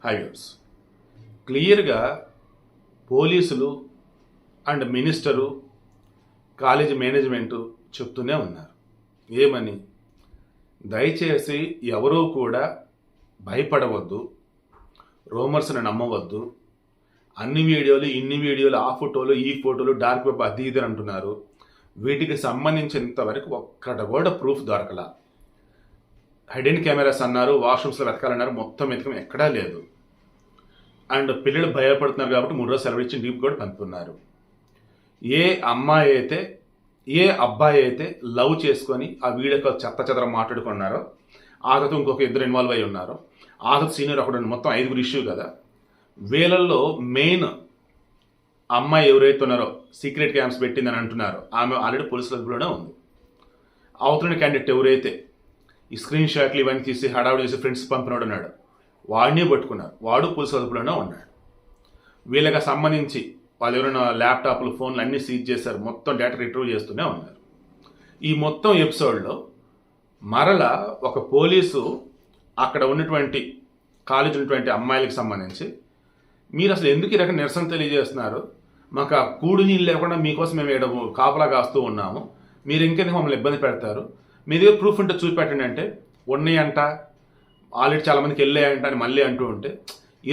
Highways క్లియర్గా పోలీసులు and minister college management చెప్తూనే ఉన్నారు. ఏమని? దయచేసి ఎవరూ కూడా భయపడవద్దు, రూమర్స్ని నమ్మవద్దు, అన్ని వీడియోలు ఇన్ని వీడియోలు ఆ ఫోటోలు ఈ ఫోటోలు డార్క్ వెబ్ అది ఇది అంటున్నారు. వీటికి సంబంధించినంతవరకు ఒక్కట కూడా ప్రూఫ్ దొరకలా. హైడెన్ కెమెరాస్ అన్నారు, వాష్రూమ్స్లో వెతకాలన్నారు, మొత్తం వెతకం ఎక్కడా లేదు. అండ్ పిల్లలు భయపడుతున్నారు కాబట్టి 3 రోజులు సెలవు ఇచ్చి డీప్ కూడా పంపుతున్నారు. ఏ అమ్మాయి అయితే ఏ అబ్బాయి అయితే లవ్ చేసుకొని ఆ వీడియో చెత్త చెదర మాట్లాడుకున్నారో ఆ తర్వాత ఇంకొక 2 ఇన్వాల్వ్ అయి ఉన్నారు. ఆ తర్వాత సీనియర్ ఒకడు, మొత్తం 5 ఇష్యూ కదా. వీళ్ళల్లో మెయిన్ అమ్మాయి ఎవరైతే ఉన్నారో సీక్రెట్ క్యాంప్స్ పెట్టిందని అంటున్నారు, ఆమె ఆల్రెడీ పోలీసుల అదుపులోనే ఉంది. అవతల క్యాండిడేట్ ఎవరైతే ఈ స్క్రీన్ షాట్లు ఇవన్నీ తీసి హడావుడి చేసి ఫ్రెండ్స్ పంపినోడు ఉన్నాడు, వాడిని పట్టుకున్నారు, వాడు పోలీసుల అదుపులోనే ఉన్నాడు. వీళ్ళకి సంబంధించి వాళ్ళు ఎవరైనా ల్యాప్టాప్లు ఫోన్లు అన్నీ సీజ్ చేశారు, మొత్తం డేటా రిట్రీవ్ చేస్తూనే ఉన్నారు. ఈ మొత్తం ఎపిసోడ్లో మరలా ఒక పోలీసు అక్కడ ఉన్నటువంటి కాలేజీ ఉన్నటువంటి అమ్మాయిలకు సంబంధించి మీరు అసలు ఎందుకు ఈ రకం నిరసన తెలియజేస్తున్నారు, మాకు ఆ కూడు నీళ్ళు లేకుండా మీకోసం మేము ఇక్కడ కాపలా కాస్తూ ఉన్నాము, మీరు ఇంకెందుకు మమ్మల్ని ఇబ్బంది పెడతారు, మీ దగ్గర ప్రూఫ్ ఉంటే చూపెట్టండి అంటే ఉన్నాయంట, ఆల్రెడీ చాలామందికి వెళ్ళాయంట అని మళ్ళీ అంటూ ఉంటే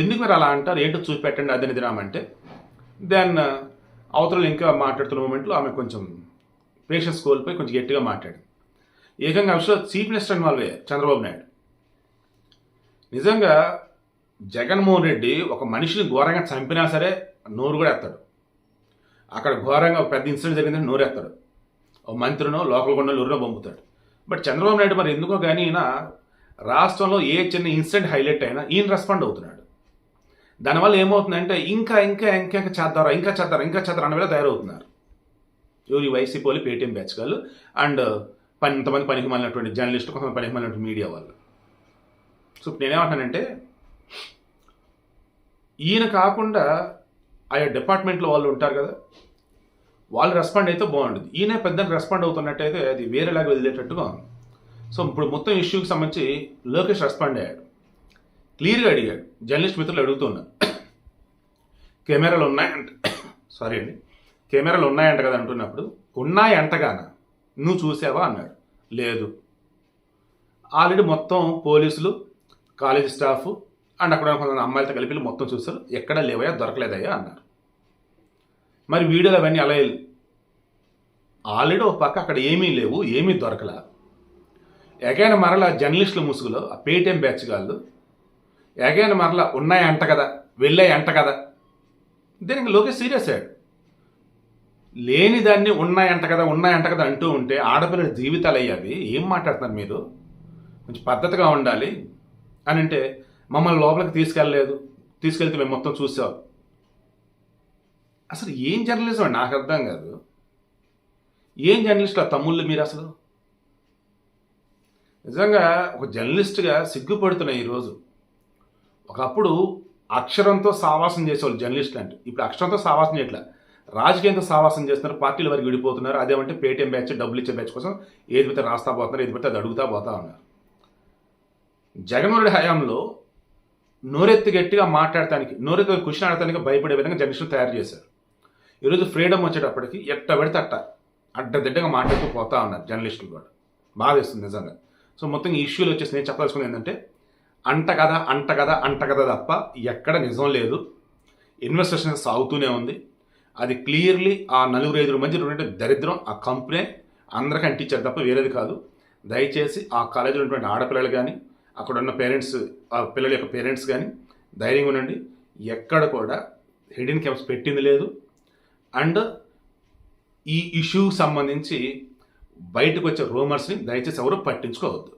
ఎందుకు మీరు అలా అంటారు, ఏంటో చూపెట్టండి అదని దినామంటే దెన్ అవతల ఇంకా మాట్లాడుతున్న మూమెంట్లో ఆమె కొంచెం పేషెన్స్ కోల్పోయి కొంచెం గట్టిగా మాట్లాడింది. ఏకంగా విషయంలో చీఫ్ మినిస్టర్ ఇన్వాల్వ్ అయ్యారు చంద్రబాబు నాయుడు. నిజంగా జగన్మోహన్ రెడ్డి ఒక మనిషిని ఘోరంగా చంపినా సరే నోరు కూడా ఎత్తాడు. అక్కడ ఘోరంగా ఒక పెద్ద ఇన్సిడెంట్ జరిగిందంటే నోరు ఎత్తాడు, ఒక మంత్రినో లోకల్ కొండలో ఊరినో పంపుతాడు. బట్ చంద్రబాబు నాయుడు మరి ఎందుకో కానీ ఈయన రాష్ట్రంలో ఏ చిన్న ఇన్సిడెంట్ హైలైట్ అయినా ఈయన రెస్పాండ్ అవుతున్నాడు. దానివల్ల ఏమవుతుందంటే ఇంకా ఇంకా ఇంకా చేద్దారా ఇంకా చేద్దారా అన్న వేళ తయారవుతున్నారు ఎవరు ఈ వైసీపీ వాళ్ళు, పేటీఎం బ్యాచ్ వాళ్ళు అండ్ కొంతమంది పనికి మాలినటువంటి జర్నలిస్టులు, కొంతమంది పనికి మాలినటువంటి మీడియా వాళ్ళు. సో నేనేమంటానంటే ఈయన కాకుండా ఆయా డిపార్ట్మెంట్లో వాళ్ళు ఉంటారు కదా, వాళ్ళు రెస్పాండ్ అయితే బాగుంటుంది. ఈయన పెద్ద రెస్పాండ్ అవుతున్నట్టయితే అది వేరేలాగా వదిలేటట్టుగా ఉంది. సో ఇప్పుడు మొత్తం ఇష్యూకి సంబంధించి లోకేష్ రెస్పాండ్ అయ్యాడు, క్లియర్గా అడిగాడు. జర్నలిస్ట్ మిత్రులు అడుగుతున్నారు, కెమెరాలు ఉన్నాయంట, సారీ అండి, కెమెరాలు ఉన్నాయంట కదా అంటున్నప్పుడు ఉన్నాయంటగానా నువ్వు చూసావా అన్నాడు. లేదు, ఆల్రెడీ మొత్తం పోలీసులు కాలేజీ స్టాఫ్ అండ్ అక్కడ కొంతమంది అమ్మాయిలతో కలిపి మొత్తం చూస్తారు, ఎక్కడా లేవయ్యా దొరకలేదయ్యా అన్నారు. మరి వీడియోలు అవన్నీ అలా ఆల్రెడీ ఒక పక్క అక్కడ ఏమీ లేవు, ఏమీ దొరకలా. ఎగైన మరలా జర్నలిస్టుల ముసుగులో ఆ పేటీఎం బ్యాచ్ వాళ్ళు ఎగైన మరలా ఉన్నాయంట కదా వెళ్ళాయి అంట కదా, దీనికి లోకేష్ సీరియస్ అయ్యాడు. లేని దాన్ని ఉన్నాయంట కదా అంటూ ఉంటే ఆడపిల్లల జీవితాలు అయ్యావి, ఏం మాట్లాడుతున్నారు మీరు, కొంచెం పద్ధతిగా ఉండాలి అని అంటే మమ్మల్ని లోపలికి తీసుకెళ్తే మేము మొత్తం చూసాం. అసలు ఏం జర్నలిజం అండి, నాకు అర్థం కాదు. ఏం జర్నలిస్టులు ఆ తమ్ముళ్ళు మీరు అసలు నిజంగా ఒక జర్నలిస్ట్గా సిగ్గుపడుతున్నాయి ఈరోజు. ఒకప్పుడు అక్షరంతో సావాసం చేసేవాళ్ళు జర్నలిస్టులు అంటే, ఇప్పుడు అక్షరంతో సావాసం చేయట్లా, రాజకీయంతో సావాసం చేస్తున్నారు, పార్టీల వరకు విడిపోతున్నారు. అదేమంటే పేటీఎం బ్యాచ్, డబ్బులు ఇచ్చే బ్యాచ్ కోసం ఏది పెడితే రాస్తా పోతున్నారు, ఏది పెడితే అది అడుగుతా పోతా ఉన్నారు. జగన్మోహన్ రెడ్డి హయాంలో నోరెత్తి గట్టిగా మాట్లాడటానికి, నోరెత్తి క్వశ్చన్ ఆడటానికి భయపడే విధంగా జర్నలిస్టులు తయారు చేశారు. ఈరోజు ఫ్రీడమ్ వచ్చేటప్పటికి ఎట్ట పెడితే అట్ట అడ్డదిడ్డగా మాట్లాడుతూ పోతా ఉన్నారు జర్నలిస్టులు కూడా. బాధ వేస్తుంది నిజంగా. సో మొత్తం ఈ ఇష్యూలు వచ్చేసి నేను చెప్పాల్సింది ఏంటంటే అంట కదా తప్ప ఎక్కడ నిజం లేదు. ఇన్వెస్టిగేషన్ సాగుతూనే ఉంది. అది క్లియర్లీ ఆ 4-5 మధ్య ఉన్నటువంటి దరిద్రం ఆ కంపెనీ అందరికీ అంటించారు తప్ప వేరేది కాదు. దయచేసి ఆ కాలేజీలో ఉన్నటువంటి ఆడపిల్లలు కానీ అక్కడ ఉన్న పేరెంట్స్, ఆ పిల్లల యొక్క పేరెంట్స్ కానీ ధైర్యంగా ఉండండి. ఎక్కడ కూడా హిడెన్ క్యాంప్స్ పెట్టింది లేదు. అండ్ ఈ ఇష్యూకి సంబంధించి బయటకు వచ్చే రూమర్స్ని దయచేసి ఎవరు పట్టించుకోవద్దు.